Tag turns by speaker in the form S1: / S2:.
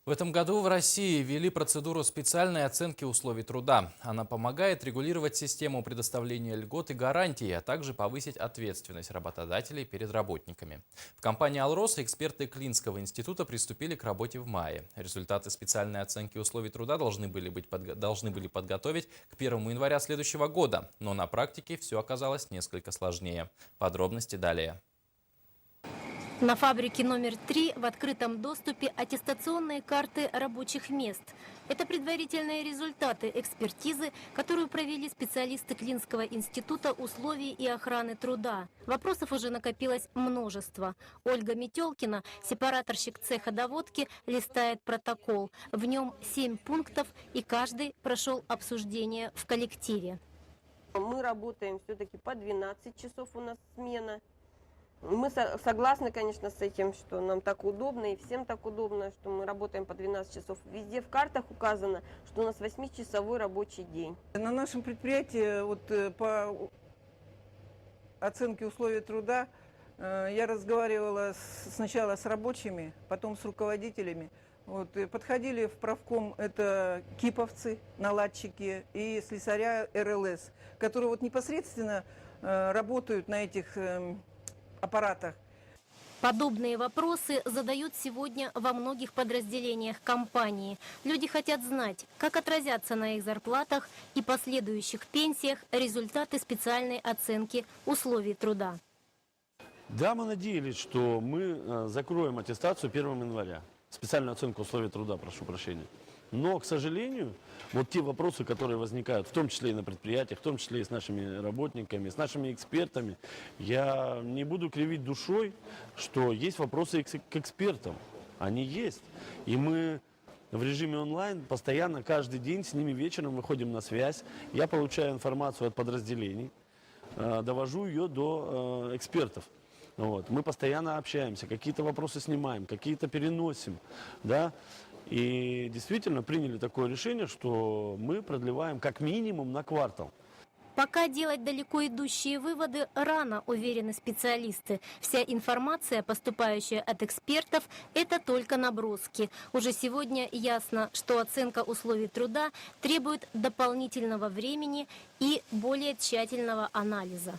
S1: В этом году в России ввели процедуру специальной оценки условий труда. Она помогает регулировать систему предоставления льгот и гарантий, а также повысить ответственность работодателей перед работниками. В компании «Алрос» эксперты Клинского института приступили к работе в мае. Результаты специальной оценки условий труда должны были подготовить к 1 января следующего года. Но на практике все оказалось несколько сложнее. Подробности далее.
S2: На фабрике номер 3 в открытом доступе аттестационные карты рабочих мест. Это предварительные результаты экспертизы, которую провели специалисты Клинского института условий и охраны труда. Вопросов уже накопилось множество. Ольга Метелкина, сепараторщик цеха доводки, листает протокол. В нем 7 пунктов, и каждый прошел обсуждение в коллективе.
S3: Мы работаем все-таки по 12 часов, у нас смена. Мы согласны, конечно, с этим, что нам так удобно и всем так удобно, что мы работаем по 12 часов. Везде в картах указано, что у нас 8-часовой рабочий день.
S4: На нашем предприятии по оценке условий труда я разговаривала сначала с рабочими, потом с руководителями. Подходили в правком это киповцы, наладчики и слесаря РЛС, которые непосредственно работают на этих аппаратах.
S2: Подобные вопросы задают сегодня во многих подразделениях компании. Люди хотят знать, как отразятся на их зарплатах и последующих пенсиях результаты специальной оценки условий труда.
S5: Да, мы надеялись, что мы закроем аттестацию 1 января. Специальную оценку условий труда, прошу прощения. Но, к сожалению, те вопросы, которые возникают, в том числе и на предприятиях, в том числе и с нашими работниками, с нашими экспертами, я не буду кривить душой, что есть вопросы к экспертам. Они есть. И мы в режиме онлайн постоянно, каждый день с ними вечером выходим на связь. Я получаю информацию от подразделений, довожу ее до экспертов. Мы постоянно общаемся, какие-то вопросы снимаем, какие-то переносим, да. И действительно приняли такое решение, что мы продлеваем как минимум на квартал.
S2: Пока делать далеко идущие выводы рано, уверены специалисты. Вся информация, поступающая от экспертов, это только наброски. Уже сегодня ясно, что оценка условий труда требует дополнительного времени и более тщательного анализа.